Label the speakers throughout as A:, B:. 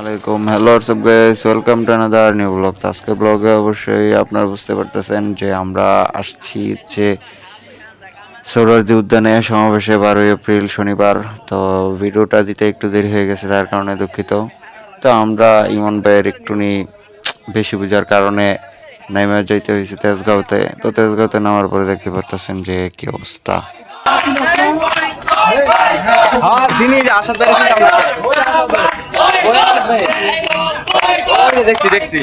A: আসসালামাইকুম hello WhatsApp guys welcome to another new blog. আজকে ব্লগে অবশ্যই আপনারা বুঝতে পারতেছেন যে আমরা আসছি যে সোহরাওয়ার্দী উদ্যানে সমাবেশে 12 এপ্রিল শনিবার। তো ভিডিওটা দিতে একটু দেরি হয়ে গেছে, তার কারণে দুঃখিত। তো আমরা ইমন ভাইয়ের একটুনি বেশি বোঝার কারণে নাইমা যাইতে হয়েছে তেজগাঁওতে। তো তেজগাঁওতে নামার পরে দেখতে পারতেছেন যে কি অবস্থা।
B: দেখছি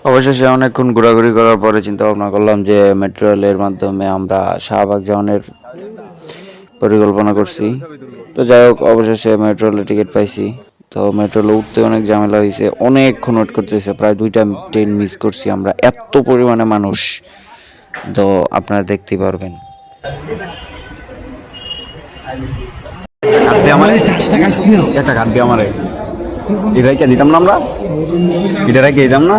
A: অবশেষে অনেকক্ষণ ঘোরাঘুরি করার পরে চিন্তা ভাবনা করলাম যে মেট্রো রেলের মাধ্যমে আমরা শাহবাগ যাওয়ার পরিকল্পনা করছি। তো যাই হোক, অবশেষে মেট্রো রেলের টিকিট পাইছি। তো মেট্রো রেলে উঠতে অনেক ঝামেলা হয়েছে, অনেকক্ষণ ওয়েট করতে হয়েছে, প্রায় 2টা ট্রেন মিস করছি আমরা, এত পরিমাণে মানুষ। তো আপনারা দেখতেই পারবেন। একটা কাট দিয়ে আমারে এটা কে দিতাম না, আমরা এটা রেখে দিতাম না।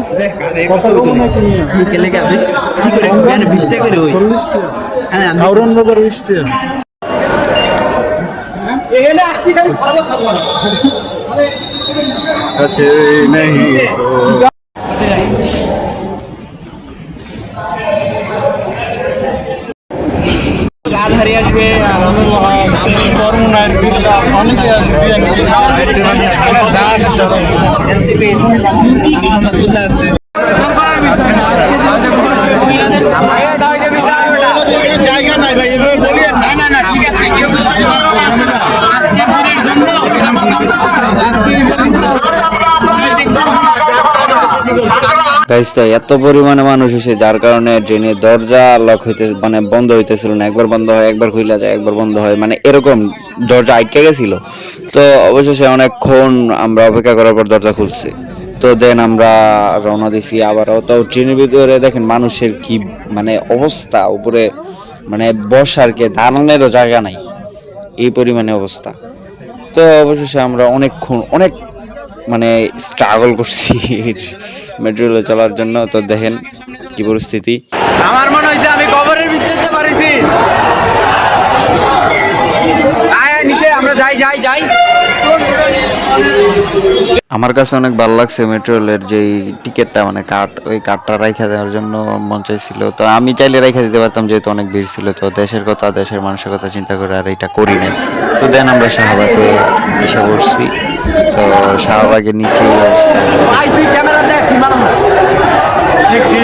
B: আধারে আসবে আর চরমুনার অনেকে আসবে। জায়গা নাই ভাই, না ঠিক আছে।
A: গাইস, তো এত পরিমাণে মানুষ হয়েছে যার কারণে ট্রেনের দরজা লক হইতে মানে বন্ধ হইতেছিল না, একবার বন্ধ হয় একবার খুইলা যায়, একবার বন্ধ হয়, মানে এরকম দরজা আটকে গেছিল। তো অবশেষে অনেকক্ষণ আমরা অপেক্ষা করার পর দরজা খুলছে। তো দেন আমরা রওনা দিছি আবারও। তো ট্রেনের ভিতরে দেখেন মানুষের কি মানে অবস্থা, উপরে মানে বসার কে দাঁড়ানোরও জায়গা নাই, এই পরিমাণে অবস্থা। তো অবশেষে আমরা অনেকক্ষণ অনেক মানে স্ট্রাগল করছি মেট্রো রেলে চলার জন্য। তো দেখেন কি পরিস্থিতি।
B: আমার মনে হয়েছে আমি কবরের ভিতরে পারিছি। নিচে আমরা যাই।
A: আমার কাছে অনেক ভালো লাগছে মেট্রো রেলের যেই টিকিটটা মানে কার্ড, ওই কার্ডটা রাইখা দেওয়ার জন্য মন চাইছিল। তো আমি চাইলে রাইখা দিতে পারতাম, যেহেতু অনেক ভিড় ছিল। তো দেশের কথা দেশের মানুষের কথা চিন্তা করে আর এটা করি নাই। তো দেন আমরা শাহবাগে এসে পড়ছি। তো শাহবাগের নিচে অবস্থা।
B: তুই ক্যামেরা দেখ কি মানুষ দেখছি।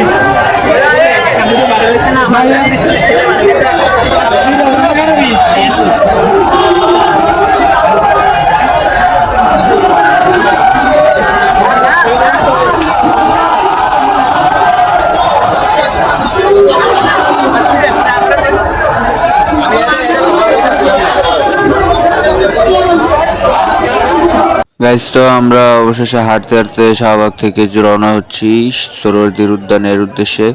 A: গাইস, তো আমরা অবশেষে হাঁটতে হাঁটতে শাহবাগ থেকে রওনা হচ্ছি সোহরাওয়ার্দী উদ্যানের উদ্দেশ্যে।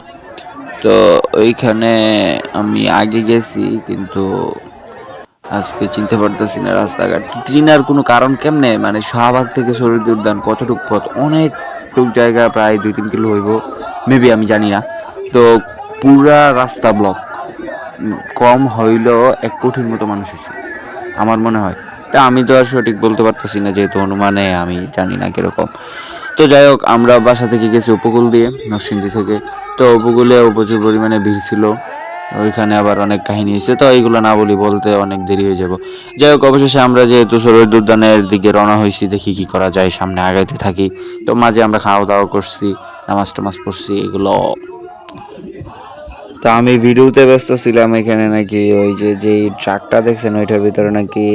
A: তো ওইখানে আমি আগে গেছি, কিন্তু আজকে চিনতে পারতেছি না রাস্তাঘাট। চিনার কোনো কারণ কেমনে, মানে শাহবাগ থেকে সোহরাওয়ার্দী উদ্যান কতটুক পথ, অনেকটুক জায়গা, প্রায় 2-3 কিলো হইব মেবি, আমি জানি না। তো পুরা রাস্তা ব্লক, কম হইলেও 1 কোটির মতো মানুষ হয়েছে আমার মনে হয়। তা আমি তো আর সঠিক বলতে পারতেছি না, যেহেতু অনুমানে, আমি জানি না কিরকম। তো যাই হোক, আমরা বাসা থেকে গেছি উপকূল দিয়ে, নরসিংদী থেকে। তো উপকূলে প্রচুর পরিমাণে ভিড় ছিল, ওইখানে আবার অনেক কাহিনী হয়েছে। তো এইগুলো না বলতে অনেক দেরি হয়ে যাব। যাই হোক, অবশেষে আমরা যেহেতু সোহরাওয়ার্দী উদ্যানের দিকে রওনা হয়েছি, দেখি কি করা যায়, সামনে আগাইতে থাকি। তো মাঝে আমরা খাওয়া দাওয়া করছি, নামাজ টামাজ পড়ছি, এগুলো। তা আমি ভিডিওতে ব্যস্ত ছিলাম। এখানে নাকি ওই যেই ট্রাকটা দেখছেন ওইটার ভিতরে নাকি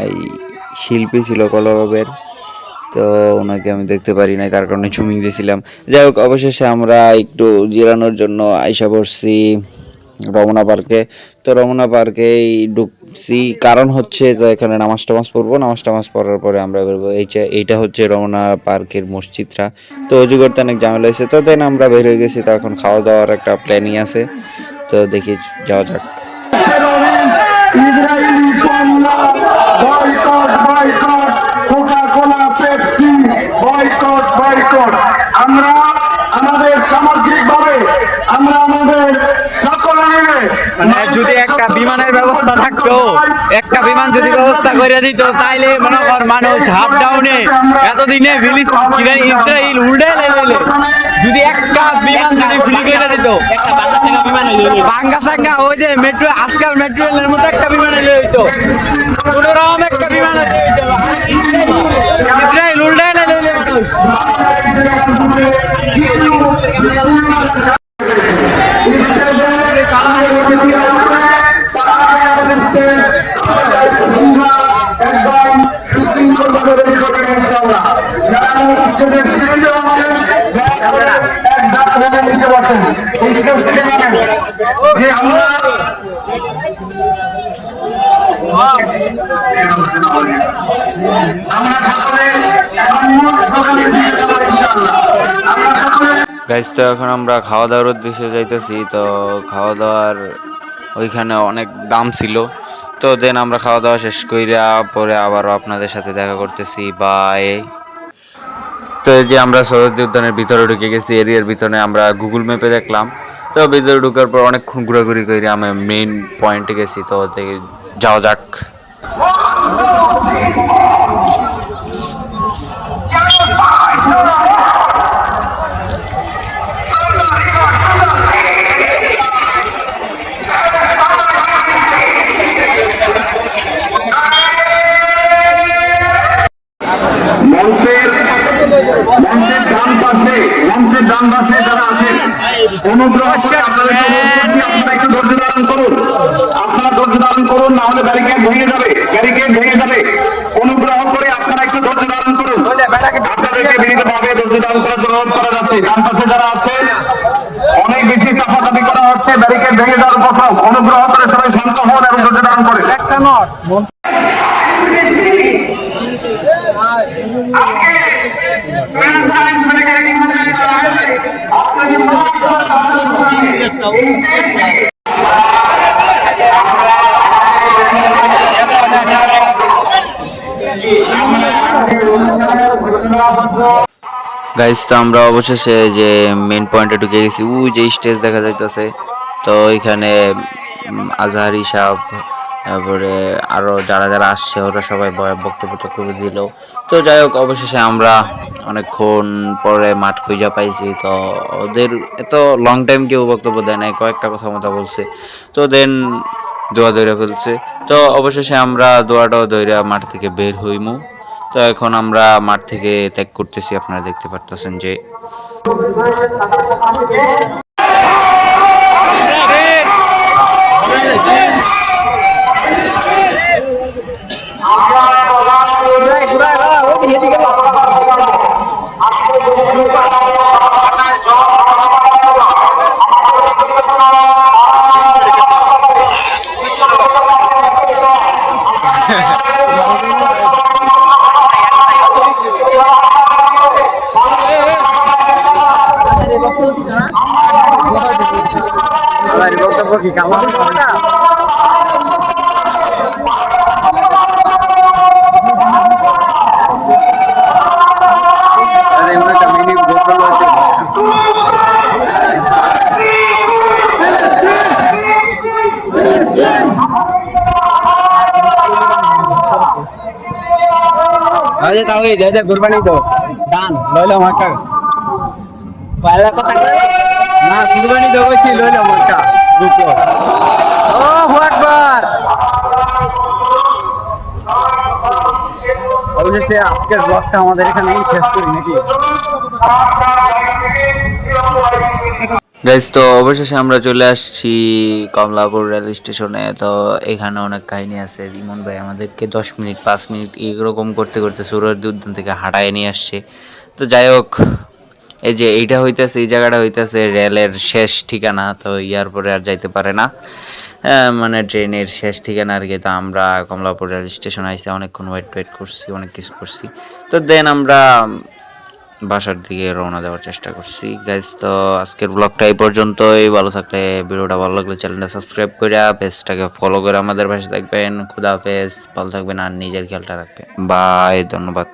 A: এই শিল্পী ছিল কলরবের। তো ওনাকে আমি দেখতে পারি নাই, তার কারণে জুমিং দিয়েছিলাম। যাই হোক, অবশেষে আমরা একটু জিরানোর জন্য আইসা পড়ছি রমনা পার্কে। তো রমনা পার্কেই ঢুকছি, কারণ হচ্ছে তো এখানে নামাজ টামাজ পড়বো, নামাজ টামাজ পড়ার পরে আমরা বেরোবো। এইটা হচ্ছে রমনা পার্কের মসজিদটা। তো অজু করতে অনেক ঝামেলা হয়েছে। তো দেন আমরা বের হয়ে গেছি। তো এখন খাওয়া দাওয়ার একটা প্ল্যানিং আছে, তো দেখি যাওয়া যাক।
C: আমরা আমাদের সামগ্রিকভাবে আমরা আমাদের সকলে মিলে
B: যদি একটা বিমানের ব্যবস্থা থাকতো, একটা বিমান যদি ব্যবস্থা করে দিত, তাইলে মনে কর মানুষ হাফ ডাউনে এতদিনে ইসরায়েল উল্টে লেলে যদি একটা বিমান যদি ফ্রি করে দিত, একটা বাঙ্গা সাঙ্গা ওই যে মেট্রো, আজকাল মেট্রো রেলের মতো একটা বিমান এলে হইতো, কোনোরকম একটা বিমান এলে হইতো, ইসরায়েল উল্টে লেলে মানুষ।
C: যে আমরা সকলে এখন মোট সকালে দিয়ে যাবো ইনশাআল্লাহ। আমরা সকলে
A: গাইজ তো এখন আমরা খাওয়া দাওয়ার উদ্দেশ্যে যাইতেছি। তো খাওয়া দাওয়ার ওইখানে অনেক দাম ছিল, তো দেন আমরা খাওয়া দাওয়া শেষ কইরা পরে আবারও আপনাদের সাথে দেখা করতেছি। বাই। তো এই যে আমরা সরোবরী উদ্যানের ভিতরে ঢুকে গেছি, এরিয়ার ভিতরে আমরা গুগল ম্যাপে দেখলাম। তো ভিতরে ঢুকার পর অনেকক্ষণ ঘোরাঘুরি করে আমি মেইন পয়েন্টে গেছি। তো যাওয়া যাক।
C: মঞ্চের ডান পাশে যারা আছেন, অনুগ্রহ করে আপনারা একটু ধৈর্য ধারণ করুন। আপনারা ধৈর্য ধারণ করুন, না হলে ব্যারিকেড ভেঙে যাবে। অনুগ্রহ করে আপনারা একটু ধৈর্য ধারণ করুন। আপনাদেরকে বিনীতভাবে ধৈর্য ধারণ করার জন্য অনুরোধ করা যাচ্ছে। ডান পাশে যারা আছেন, অনেক বেশি চাপাচাপি করা হচ্ছে, ব্যারিকেড ভেঙে যাওয়ার কথা। অনুগ্রহ করে সবাই শান্ত হন এবং ধৈর্য ধারণ করেন।
A: গাইজ তো আমরা অবশেষে যে মেন পয়েন্টে ঢুকে গেছি। ওই যে স্টেজ দেখা যাইতেছে, তো ওইখানে আজহারি সাহেব, তারপরে আরও যারা যারা আসছে ওরা সবাই বক্তব্য দিল। তো যাই হোক, অবশেষে আমরা অনেকক্ষণ পরে মাঠ খুঁজা পাইছি। তো ওদের এত লং টাইম কেউ বক্তব্য দেয় নাই, কয়েকটা কথা মতো বলছে। তো দেন দোয়া দৌড়া ফেলছে। তো অবশেষে আমরা দোয়াটাও দৌড়া মাঠ থেকে বের হইমু। তো এখন আমরা মাঠ থেকে ত্যাগ করতেছি, আপনারা দেখতে পারতেছেন যে
B: কুরবানি তো দান লইলাম একটা পয়লা কথা না, কুরবানি তো কইছি লইলাম একটা দুটো। আল্লাহু আকবার। অবশেষে আজকের ব্লগটা আমাদের এখানেই শেষ করি নাকি
A: গাইজ। তো অবশেষে আমরা চলে আসছি কমলাপুর রেল স্টেশনে। তো এখানে অনেক কাহিনী আছে। ইমন ভাই আমাদেরকে 10 মিনিট 5 মিনিট এরকম করতে করতে সৌরদী উদ্যান থেকে হাঁটায় নিয়ে আসছে। তো যাই হোক, এই যে এইটা হইতেছে, এই জায়গাটা হইতেছে রেলের শেষ ঠিকানা। তো ইয়ার পরে আর যাইতে পারে না, মানে ট্রেনের শেষ ঠিকানা আর কি। তো আমরা কমলাপুর রেল স্টেশন আসছি, অনেকক্ষণ ওয়েট করছি, অনেক কিছু করছি। তো দেন আমরা বাসার দিকে রওনা দেওয়ার চেষ্টা করছি। গাইজ তো আজকের ব্লগটা এই পর্যন্তই। ভালো থাকলে, ভিডিওটা ভালো লাগলে চ্যানেলটা সাবস্ক্রাইব করে পেজটাকে ফলো করে আমাদের পাশে থাকবেন। খুদা হাফেজ, ভালো থাকবেন আর নিজের খেয়ালটা রাখবেন। বাই, ধন্যবাদ।